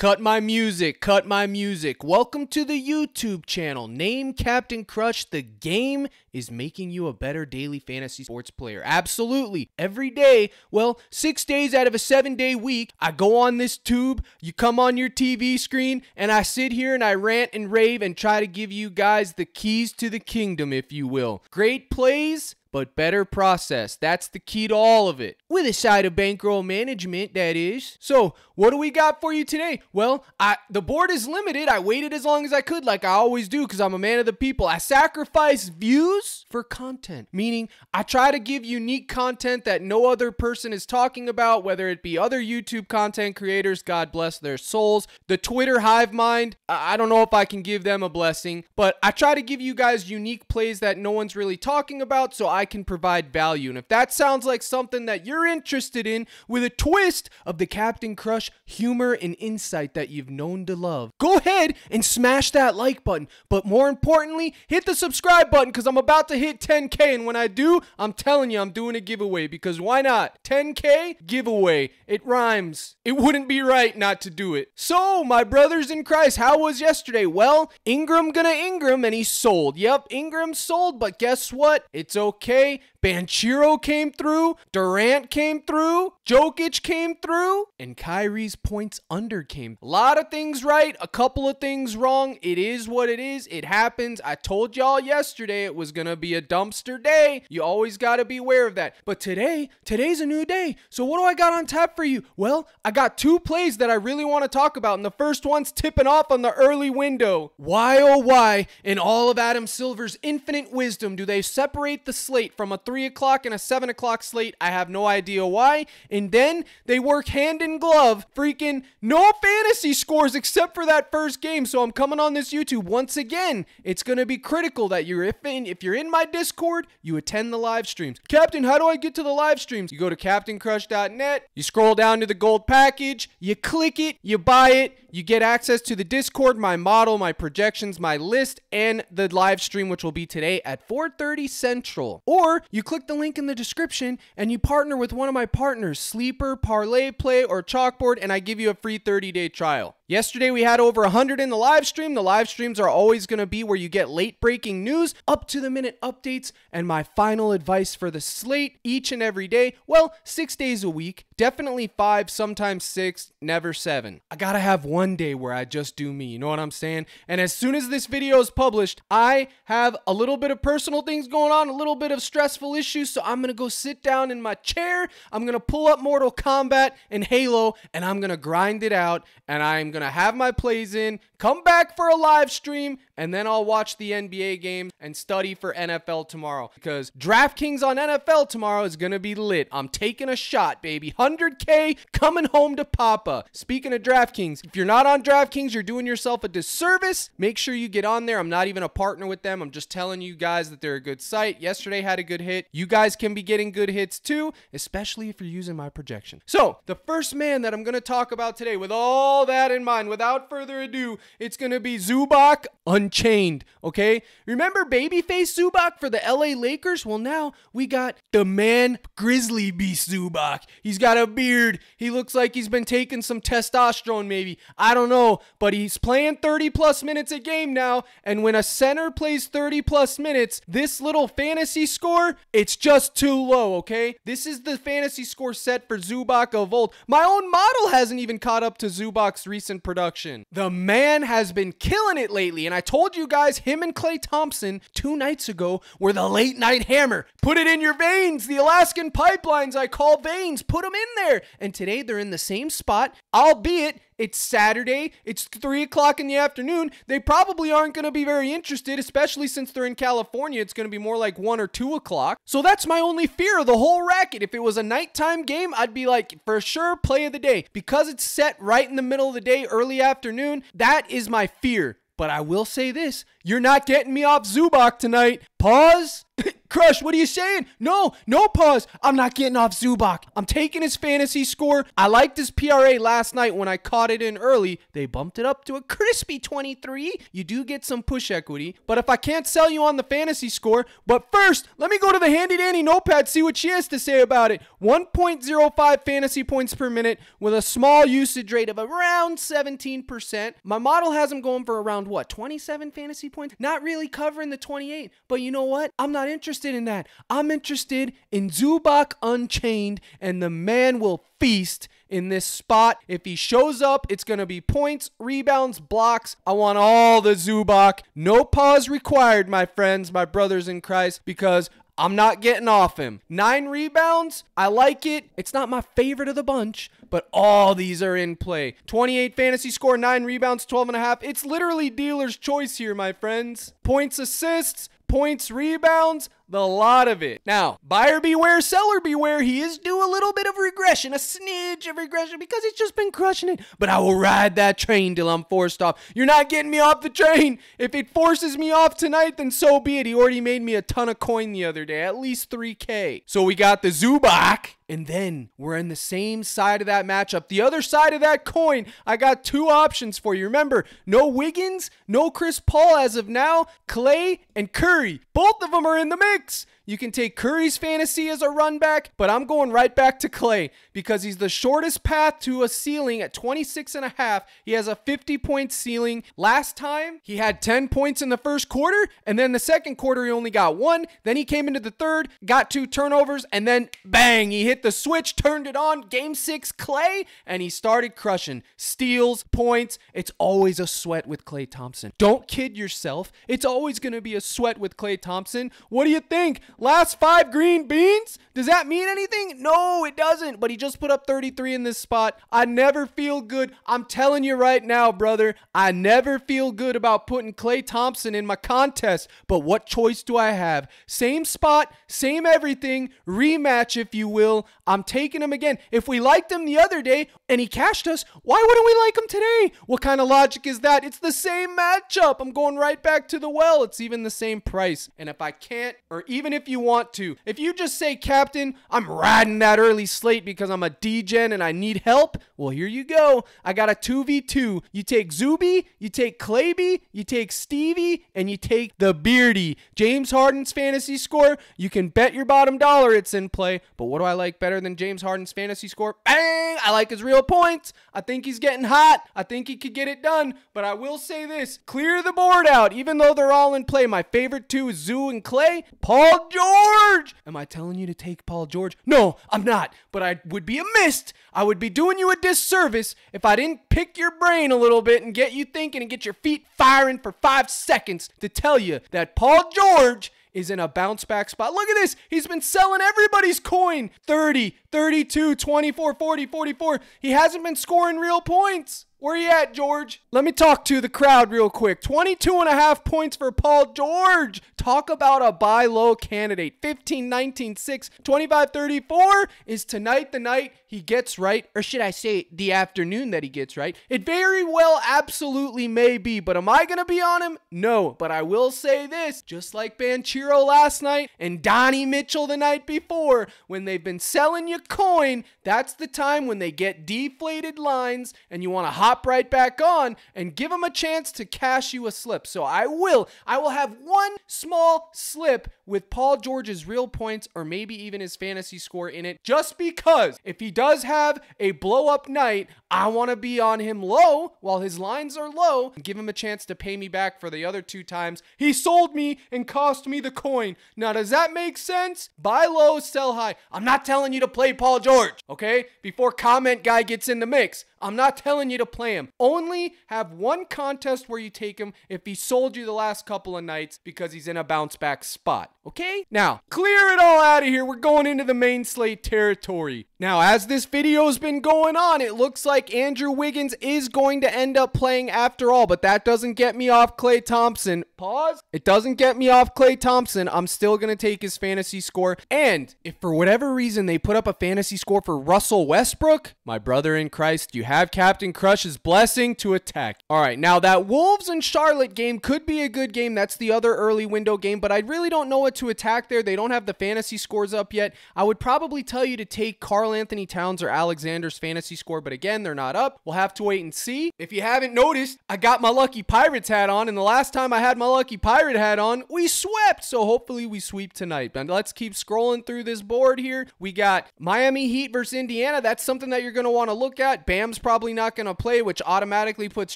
Cut my music, cut my music. Welcome to the YouTube channel. Name Captain Crush. The game is making you a better daily fantasy sports player. Absolutely. Every day, well, 6 days out of a 7-day week, I go on this tube, you come on your TV screen, and I sit here and I rant and rave and try to give you guys the keys to the kingdom, if you will. Great plays, but better process. That's the key to all of it. With a side of bankroll management, that is. So, what do we got for you today? Well, the board is limited. I waited as long as I could, like I always do, because I'm a man of the people. I sacrifice views for content, meaning I try to give unique content that no other person is talking about, whether it be other YouTube content creators, God bless their souls, the Twitter hive mind. I don't know if I can give them a blessing, but I try to give you guys unique plays that no one's really talking about, so I can provide value. And if that sounds like something that you're interested in, with a twist of the Captain Crush humor and insight that you've known to love, go ahead and smash that like button. But more importantly, hit the subscribe button, because I'm about to hit 10K. And when I do, I'm telling you, I'm doing a giveaway, because why not? 10K giveaway. It rhymes. It wouldn't be right not to do it. So, my brothers in Christ, how was yesterday? Well, Ingram gonna Ingram, and he sold. Yep, Ingram sold, but guess what? It's okay. Banchero came through, Durant came through, Jokic came through, and Kyrie's points under came. A lot of things right, a couple of things wrong. It is what it is. It happens. I told y'all yesterday it was going to be a dumpster day. You always got to be aware of that. But today's a new day. So what do I got on tap for you? Well, I got two plays that I really want to talk about, and the first one's tipping off on the early window. Why, oh why, in all of Adam Silver's infinite wisdom, do they separate the slate from a 3 o'clock and a 7 o'clock slate? I have no idea why. And then they work hand in glove. Freaking no fantasy scores except for that first game. So I'm coming on this YouTube once again. It's going to be critical that if you're in my Discord, you attend the live streams. Captain, how do I get to the live streams? You go to CaptainCrush.net. You scroll down to the gold package. You click it. You buy it. You get access to the Discord, my model, my projections, my list, and the live stream, which will be today at 4:30 Central. Or you click the link in the description and you partner with one of my partners, Sleeper, Parlay Play, or Chalkboard, and I give you a free 30-day trial. Yesterday, we had over 100 in the live stream. The live streams are always going to be where you get late breaking news, up-to-the-minute updates, and my final advice for the slate each and every day. Well, 6 days a week, definitely 5, sometimes 6, never 7. I gotta have one day where I just do me, you know what I'm saying? And as soon as this video is published, I have a little bit of personal things going on, a little bit of stressful issues, so I'm going to go sit down in my chair, I'm going to pull up Mortal Kombat and Halo, and I'm going to grind it out, and I'm going to have my plays in, come back for a live stream, and then I'll watch the NBA games and study for NFL tomorrow, because DraftKings on NFL tomorrow is going to be lit. I'm taking a shot, baby. 100K coming home to Papa. Speaking of DraftKings, if you're not on DraftKings, you're doing yourself a disservice. Make sure you get on there. I'm not even a partner with them. I'm just telling you guys that they're a good site. Yesterday had a good hit. You guys can be getting good hits too, especially if you're using my projection. So, the first man that I'm going to talk about today, with all that in mind, without further ado, it's going to be Zubac Unchained, okay? Remember babyface Zubac for the LA Lakers? Well, now we got the man Grizzly Beast Zubac. He's got a beard. He looks like he's been taking some testosterone maybe. I don't know, but he's playing 30-plus minutes a game now, and when a center plays 30-plus minutes, this little fantasy score, it's just too low, okay? This is the fantasy score set for Zubac of old. My own model hasn't even caught up to Zubac's recent production. The man has been killing it lately, and I told you guys him and Klay Thompson 2 nights ago were the late night hammer. Put it in your veins. The Alaskan pipelines I call veins. Put them in there. And today they're in the same spot, albeit it's Saturday, it's 3 o'clock in the afternoon. They probably aren't going to be very interested, especially since they're in California. It's going to be more like 1 or 2 o'clock. So that's my only fear of the whole racket. If it was a nighttime game, I'd be like, for sure, play of the day. Because it's set right in the middle of the day, early afternoon, that is my fear. But I will say this, you're not getting me off Zubac tonight. Pause. Crush, what are you saying? No, no pause. I'm not getting off Zubac. I'm taking his fantasy score. I liked his PRA last night when I caught it in early. They bumped it up to a crispy 23. You do get some push equity, but if I can't sell you on the fantasy score, but first, let me go to the handy dandy notepad, see what she has to say about it. 1.05 fantasy points per minute with a small usage rate of around 17%. My model has him going for around what, 27 fantasy points? Not really covering the 28, but you know what? I'm not interested in that. I'm interested in Zubac Unchained, and the man will feast in this spot. If he shows up, it's going to be points, rebounds, blocks. I want all the Zubac. No pause required, my friends, my brothers in Christ, because I'm not getting off him. 9 rebounds. I like it. It's not my favorite of the bunch, but all these are in play. 28 fantasy score, 9 rebounds, 12.5. It's literally dealer's choice here, my friends. Points, assists, points, rebounds, the lot of it. Now, buyer beware, seller beware. He is due a little bit of regression, a smidge of regression, because he's just been crushing it. But I will ride that train till I'm forced off. You're not getting me off the train. If it forces me off tonight, then so be it. He already made me a ton of coin the other day, at least 3K. So we got the Zubac, and then we're in the same side of that matchup. The other side of that coin, I got 2 options for you. Remember, no Wiggins, no Chris Paul as of now, Clay and Curry. Both of them are in the mix. You can take Curry's fantasy as a run back, but I'm going right back to Clay because he's the shortest path to a ceiling at 26.5. He has a 50-point ceiling. Last time, he had 10 points in the first quarter, and then the second quarter, he only got 1. Then he came into the third, got 2 turnovers, and then bang, he hit the switch, turned it on. Game 6, Clay, and he started crushing. Steals, points. It's always a sweat with Klay Thompson. Don't kid yourself. It's always going to be a sweat with Klay Thompson. What do you think? Last 5 green beans? Does that mean anything? No, it doesn't. But he just put up 33 in this spot. I never feel good. I'm telling you right now, brother, I never feel good about putting Klay Thompson in my contest. But what choice do I have? Same spot, same everything, rematch if you will. I'm taking him again. If we liked him the other day and he cashed us, why wouldn't we like him today? What kind of logic is that? It's the same matchup. I'm going right back to the well. It's even the same price. And if I can't, or even if you want to, if you just say, Captain, I'm riding that early slate because I'm a degen and I need help, well, here you go. I got a 2v2. You take Zuby, you take Clayby, you take Stevie, and you take the Beardy. James Harden's fantasy score, you can bet your bottom dollar it's in play, but what do I like better than James Harden's fantasy score? Bang! I like his real points. I think he's getting hot. I think he could get it done, but I will say this, clear the board out, even though they're all in play. My favorite 2 is Zoo and Clay. Paul George! Am I telling you to take Paul George? No, I'm not, but I would be amiss. I would be doing you a disservice if I didn't pick your brain a little bit and get you thinking and get your feet firing for 5 seconds to tell you that Paul George is in a bounce back spot. Look at this. He's been selling everybody's coin. 30, 32, 24, 40, 44. He hasn't been scoring real points. Where you at, George? Let me talk to the crowd real quick. 22.5 points for Paul George. Talk about a buy low candidate. 15, 19, 6, 25, 34 is tonight the night he gets right. Or should I say the afternoon that he gets right? It very well absolutely may be. But am I going to be on him? No. But I will say this. Just like Banchero last night and Donnie Mitchell the night before, when they've been selling you coin, that's the time when they get deflated lines and you want to hop right back on and give them a chance to cash you a slip. So I will have one small slip with Paul George's real points or maybe even his fantasy score in it, just because if he does have a blow up night, I want to be on him low while his lines are low and give him a chance to pay me back for the other 2 times he sold me and cost me the coin. Now, does that make sense? Buy low, sell high. I'm not telling you to play Paul George, okay? Before comment guy gets in the mix, I'm not telling you to play him. Only have one contest where you take him if he sold you the last couple of nights because he's in a bounce back spot. Okay? Now, clear it all out of here. We're going into the main slate territory. Now, as this video's been going on, it looks like Andrew Wiggins is going to end up playing after all, but that doesn't get me off Klay Thompson. Pause. It doesn't get me off Klay Thompson. I'm still going to take his fantasy score. And if for whatever reason they put up a fantasy score for Russell Westbrook, my brother in Christ, you have Captain Crush's blessing to attack. All right, now that Wolves and Charlotte game could be a good game. That's the other early window game, but I really don't know what what to attack there. They don't have the fantasy scores up yet. I would probably tell you to take Karl Anthony Towns or Alexander's fantasy score, but again, they're not up. We'll have to wait and see. If you haven't noticed, I got my Lucky Pirates hat on, and the last time I had my Lucky Pirate hat on, we swept. So hopefully we sweep tonight. And let's keep scrolling through this board here. We got Miami Heat versus Indiana. That's something that you're going to want to look at. Bam's probably not going to play, which automatically puts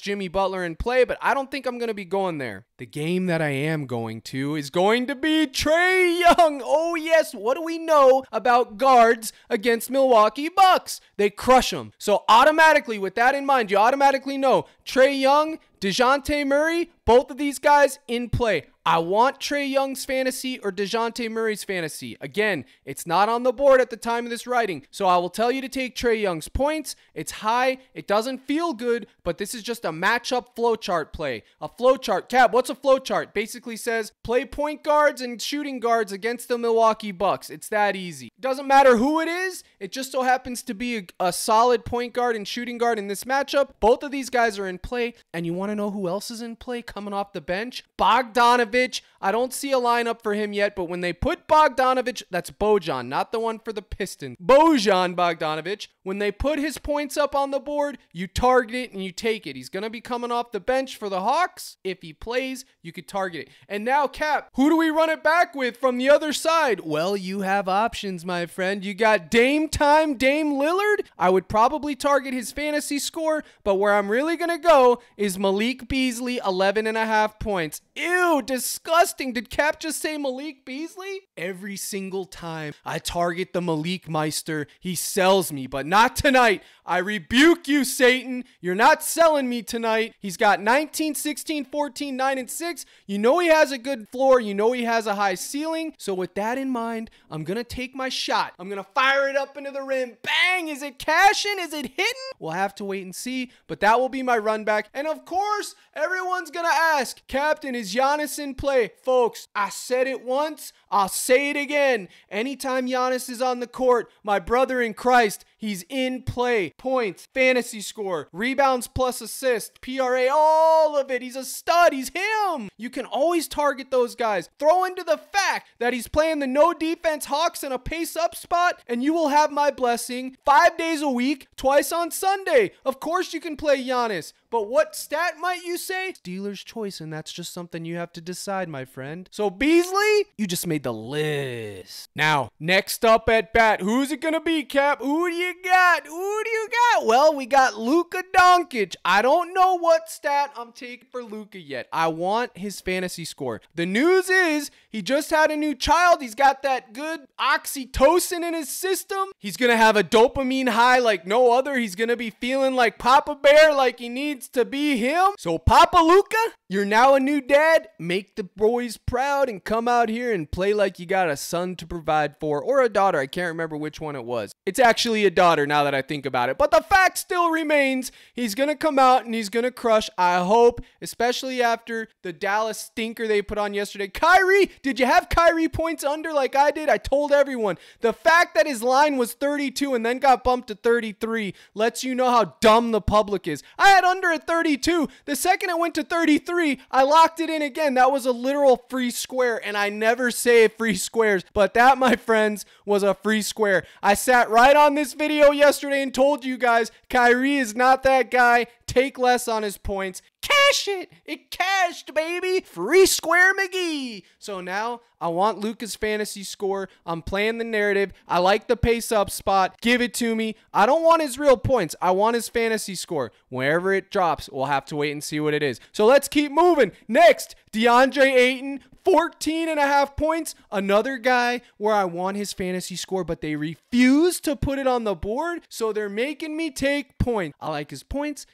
Jimmy Butler in play, but I don't think I'm going to be going there. The game that I am going to is going to be Trae Young. Oh yes, what do we know about guards against Milwaukee Bucks? They crush them. So automatically, with that in mind, you automatically know Trae Young, DeJounte Murray, both of these guys in play. I want Trae Young's fantasy or DeJounte Murray's fantasy. Again, it's not on the board at the time of this writing, so I will tell you to take Trae Young's points. It's high. It doesn't feel good, but this is just a matchup flowchart play. A flowchart. Cap, what's a flowchart? Basically says play point guards and shooting guards against the Milwaukee Bucks. It's that easy. Doesn't matter who it is. It just so happens to be a solid point guard and shooting guard in this matchup. Both of these guys are in play, and you want to know who else is in play coming off the bench? Bogdanovich. I don't see a lineup for him yet, but when they put Bogdanovich, that's Bojan, not the one for the Pistons. Bojan Bogdanovich, when they put his points up on the board, you target it and you take it. He's going to be coming off the bench for the Hawks. If he plays, you could target it. And now, Cap, who do we run it back with from the other side? Well, you have options, my friend. You got Dame Lillard. I would probably target his fantasy score, but where I'm really going to go is Malik Beasley, 11.5 points. Ew, disgusting. Did Cap just say Malik Beasley? Every single time I target the Malik Meister, he sells me, but not tonight. I rebuke you, Satan. You're not selling me tonight. He's got 19, 16, 14, 9, and 6. You know he has a good floor. You know he has a high ceiling. So with that in mind, I'm going to take my shot. I'm going to fire it up into the rim. Bang! Is it cashing? Is it hitting? We'll have to wait and see, but that will be my run back. And of course, everyone's going to ask, Captain, is Giannis in play? Folks, I said it once. I'll say it again. Anytime Giannis is on the court, my brother in Christ, he's in play. Points, fantasy score, rebounds plus assist, PRA, all of it. He's a stud. He's him. You can always target those guys. Throw into the fact that he's playing the no defense Hawks in a pace up spot, and you will have my blessing 5 days a week, twice on Sunday. Of course you can play Giannis. But what stat might you say? Dealer's choice, and that's just something you have to decide, my friend. So Beasley, you just made the list. Now, next up at bat, who's it gonna be, Cap? Who do you got? Who do you got? Well, we got Luka Doncic. I don't know what stat I'm taking for Luka yet. I want his fantasy score. The news is he just had a new child. He's got that good oxytocin in his system. He's gonna have a dopamine high like no other. He's gonna be feeling like Papa Bear, like he needs to be him. So Papa Luka, you're now a new dad. Make the boys proud and come out here and play like you got a son to provide for, or a daughter. I can't remember which one it was. It's actually a daughter now that I think about it. But the fact still remains, he's going to come out and he's going to crush. I hope, especially after the Dallas stinker they put on yesterday. Kyrie, did you have Kyrie points under like I did? I told everyone. The fact that his line was 32 and then got bumped to 33 lets you know how dumb the public is. I had under at 32. The second it went to 33, I locked it in again. That was a literal free square, and I never say free squares, but that, my friends, was a free square. I sat right on this video yesterday and told you guys Kyrie is not that guy. Take less on his points. Cash it. It cashed, baby. Free square McGee. So now I want Luka's fantasy score. I'm playing the narrative. I like the pace up spot. Give it to me. I don't want his real points. I want his fantasy score. Wherever it drops, we'll have to wait and see what it is. So let's keep moving. Next, DeAndre Ayton. 14.5 points. Another guy where I want his fantasy score, but they refuse to put it on the board, so they're making me take points. I like his points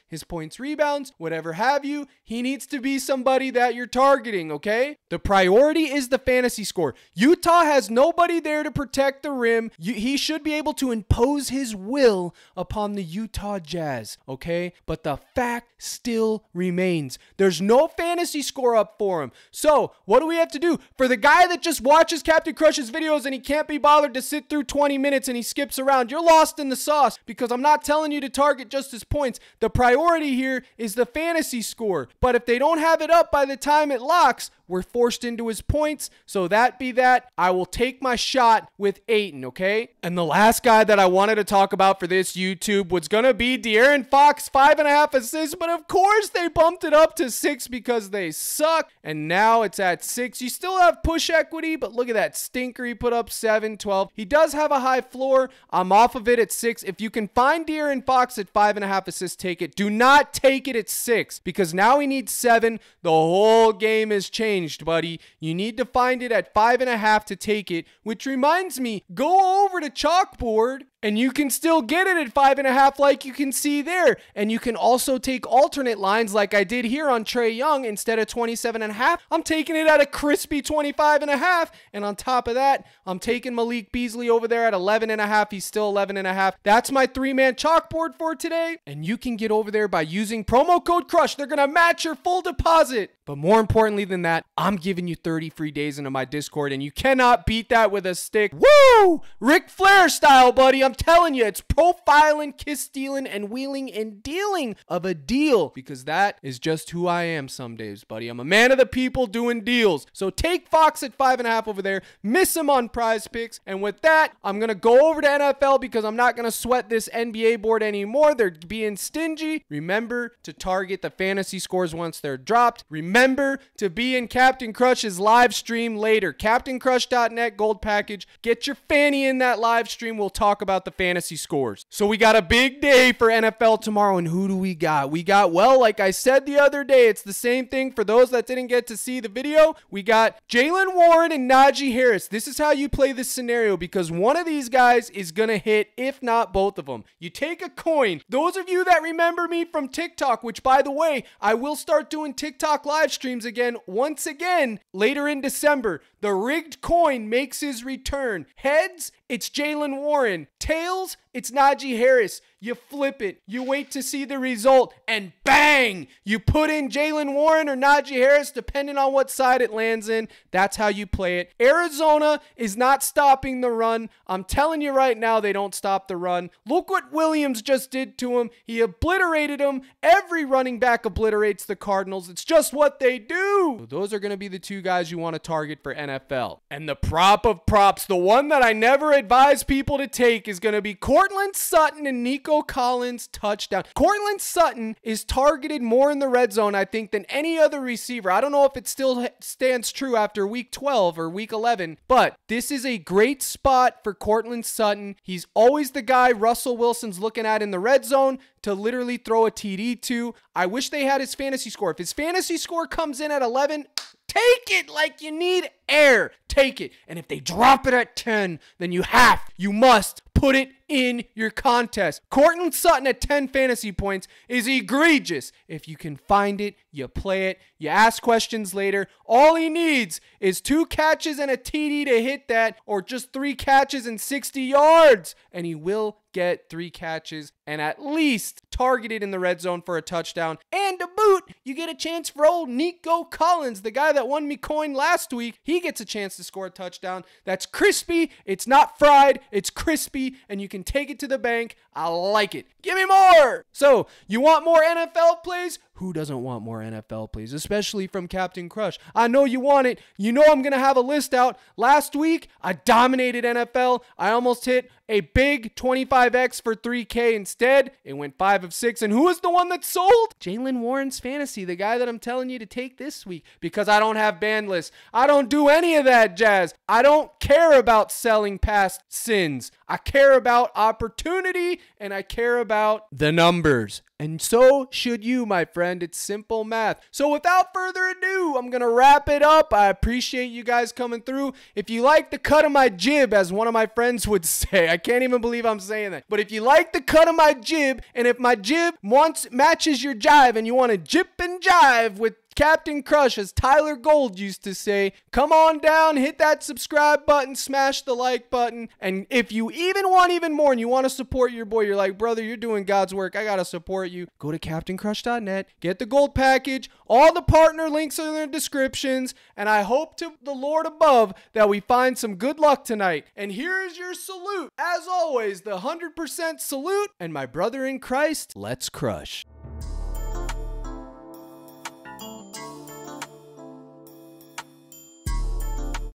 rebounds, whatever have you. He needs to be somebody that you're targeting, okay? The priority is the fantasy score. Utah has nobody there to protect the rim. He should be able to impose his will upon the Utah Jazz, okay? But the fact still remains. There's no fantasy score up for him. So, what do we have to do? For the guy that just watches Captain Crush's videos and he can't be bothered to sit through 20 minutes and he skips around, you're lost in the sauce, because I'm not telling you to target just his points. The priority here is the fantasy score. But if they don't have it up by the time it locks, were forced into his points. So that be that. I will take my shot with Ayton, okay? And the last guy that I wanted to talk about for this YouTube was going to be De'Aaron Fox, 5.5 assists. But of course, they bumped it up to 6 because they suck. And now it's at 6. You still have push equity, but look at that stinker. He put up 7, 12. He does have a high floor. I'm off of it at 6. If you can find De'Aaron Fox at 5.5 assists, take it. Do not take it at 6 because now he needs 7. The whole game has changed, buddy. You need to find it at 5.5 to take it, which reminds me, go over to Chalkboard and you can still get it at 5.5 like you can see there. And you can also take alternate lines like I did here on Trae Young. Instead of 27.5, I'm taking it at a crispy 25.5. And on top of that, I'm taking Malik Beasley over there at 11.5. He's still 11.5. That's my 3-man chalkboard for today. And you can get over there by using promo code CRUSH. They're going to match your full deposit. But more importantly than that, I'm giving you 30 free days into my Discord, and you cannot beat that with a stick. Woo! Ric Flair style, buddy. I'm telling you, it's profiling, kiss stealing, and wheeling and dealing of a deal, because that is just who I am some days, buddy. I'm a man of the people doing deals. So take Fox at 5.5 over there. Miss him on PrizePicks. And with that, I'm going to go over to NFL because I'm not going to sweat this NBA board anymore. They're being stingy. Remember to target the fantasy scores once they're dropped. Remember to be in Captain Crush's live stream later. CaptainCrush.net gold package. Get your fanny in that live stream. We'll talk about the fantasy scores. So we got a big day for NFL tomorrow. And who do we got? We got, well, like I said the other day, it's the same thing for those that didn't get to see the video. We got Jaylen Warren and Najee Harris. This is how you play this scenario because one of these guys is going to hit, if not both of them. You take a coin. Those of you that remember me from TikTok, which by the way, I will start doing TikTok live streams again, once again, later in December. The rigged coin makes his return. Heads, it's Jaylen Warren. Tails, it's Najee Harris. You flip it. You wait to see the result. And bang! You put in Jaylen Warren or Najee Harris, depending on what side it lands in. That's how you play it. Arizona is not stopping the run. I'm telling you right now, they don't stop the run. Look what Williams just did to him. He obliterated him. Every running back obliterates the Cardinals. It's just what they do. So those are going to be the two guys you want to target for NFL. And the prop of props, the one that I never advise people to take, is going to be Courtland Sutton and Nico Collins touchdown. Courtland Sutton is targeted more in the red zone, I think, than any other receiver. I don't know if it still stands true after week 12 or week 11, but this is a great spot for Courtland Sutton. He's always the guy Russell Wilson's looking at in the red zone to literally throw a TD to. I wish they had his fantasy score. If his fantasy score comes in at 11, take it like you need air. Take it. And if they drop it at 10, then you must put it in your contest. Courtland Sutton at 10 fantasy points is egregious. If you can find it, you play it. You ask questions later. All he needs is 2 catches and a TD to hit that, or just 3 catches and 60 yards. And he will get 3 catches and at least targeted in the red zone for a touchdown. And to boot, you get a chance for old Nico Collins, the guy that won me coin last week. He gets a chance to score a touchdown. That's crispy. It's not fried. It's crispy, and you can take it to the bank. I like it. Give me more. So you want more NFL plays? Who doesn't want more NFL plays, especially from Captain Crush? I know you want it. You know I'm going to have a list out. Last week, I dominated NFL. I almost hit a big 25x for 3K. Instead, it went 5 of 6. And who was the one that sold? Jaylen Warren's fantasy, the guy that I'm telling you to take this week, because I don't have ban lists. I don't do any of that jazz. I don't care about selling past sins. I care about opportunity, and I care about the numbers. And so should you, my friend. It's simple math. So without further ado, I'm going to wrap it up. I appreciate you guys coming through. If you like the cut of my jib, as one of my friends would say, I can't even believe I'm saying that. But if you like the cut of my jib, and if my jib matches your jive, and you want to jip and jive with Captain Crush, as Tyler Gold used to say, come on down, hit that subscribe button, smash the like button. And if you even want even more and you want to support your boy, you're like, brother, you're doing God's work, I gotta support you, go to CaptainCrush.net, get the gold package. All the partner links are in the descriptions, and I hope to the Lord above that we find some good luck tonight. And here is your salute. As always, the 100% salute, and my brother in Christ, let's crush.